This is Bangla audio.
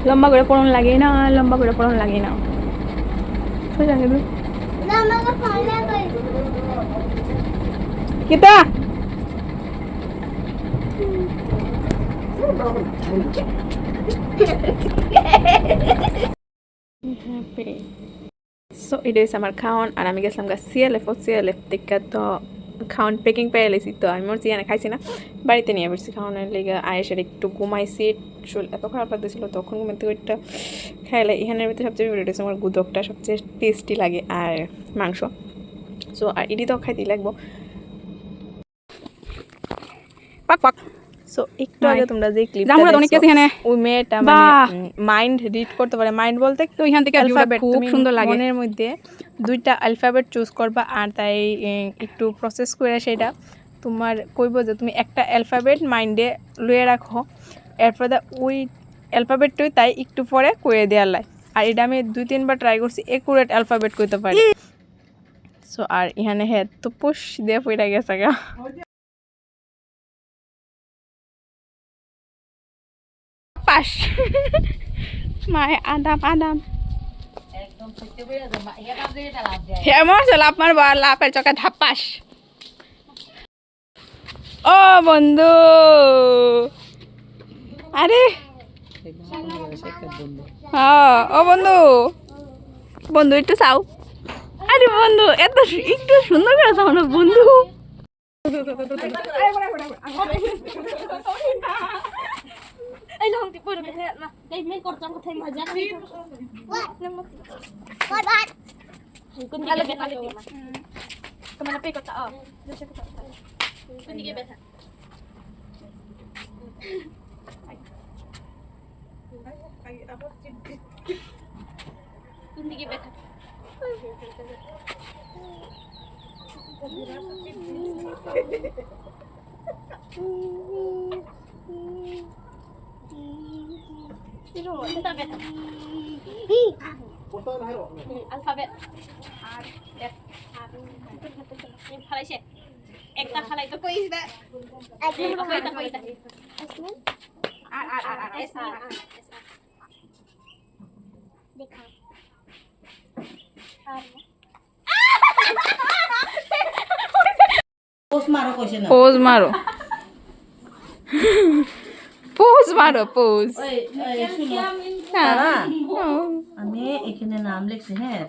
লম্বা করে পড়ন লাগে না, লম্বা করে পড়ন লাগে না। কিতা সো এটা হচ্ছে আমার খাওয়ান। আর আমি গেছিলাম সিএলএফ থেকে তো খাওয়ান প্যাকিং পেয়ে এলেছি। তো আমি মরছি এনে খাইছি না, বাড়িতে নিয়ে বসছি খাওয়ানোর লেগে। আয়েসের একটু ঘুমাইছি, চুল এত খারাপ লাগতেছিল তখন ঘুমাতে ওইটা খাইলে। এখানের ভিতরে সবচেয়ে ফেভারিট হচ্ছে আমার গুদকটা, সবচেয়ে টেস্টি লাগে, আর মাংস। সো আর ইডি তো খাইতেই লাগবো। পাক পাক। সো একটু আগে তোমরা যে ক্লিপটা দেখছো, অনেক কিছু এখানে ওই মেয়েটা মানে মাইন্ড রিড করতে পারে। মাইন্ড বলতে তো এখান থেকে অ্যালফাবেট খুব সুন্দর লাগে। মনের মধ্যে দুইটা অ্যালফাবেট চুজ করবা, আর তাই একটু প্রসেস করে সেটা তোমার কইব যে তুমি একটা অ্যালফাবেট মাইন্ডে লয়ে রাখো, এরপর ওই অ্যালফাবেটটাই তাই একটু পরে কয়ে দেওয়ার লাই। আর এটা আমি 2-3 বার ট্রাই করছি, একুরেট অ্যালফাবেট কইতে পারি। সো আর এখানে হ্যাঁ তো পুশ দিয়ে পড়ে গেছে গা। পাশ মায়ে আদাম হেমর লাভ মারবা, লাভের চকা ধাপাস। ও বন্ধু, আরে ও বন্ধু, বন্ধু একটু চাও। আরে বন্ধু এত একটু সুন্দর করে চাও না বন্ধু। Alphabet. Yes. Falai siya. Ekta falai to koi isda. Koi ita. S. Dekha. Pose maro question. Pose maro. Pose maro pose. আমি এখানে নাম লিখছি। হ্যাঁ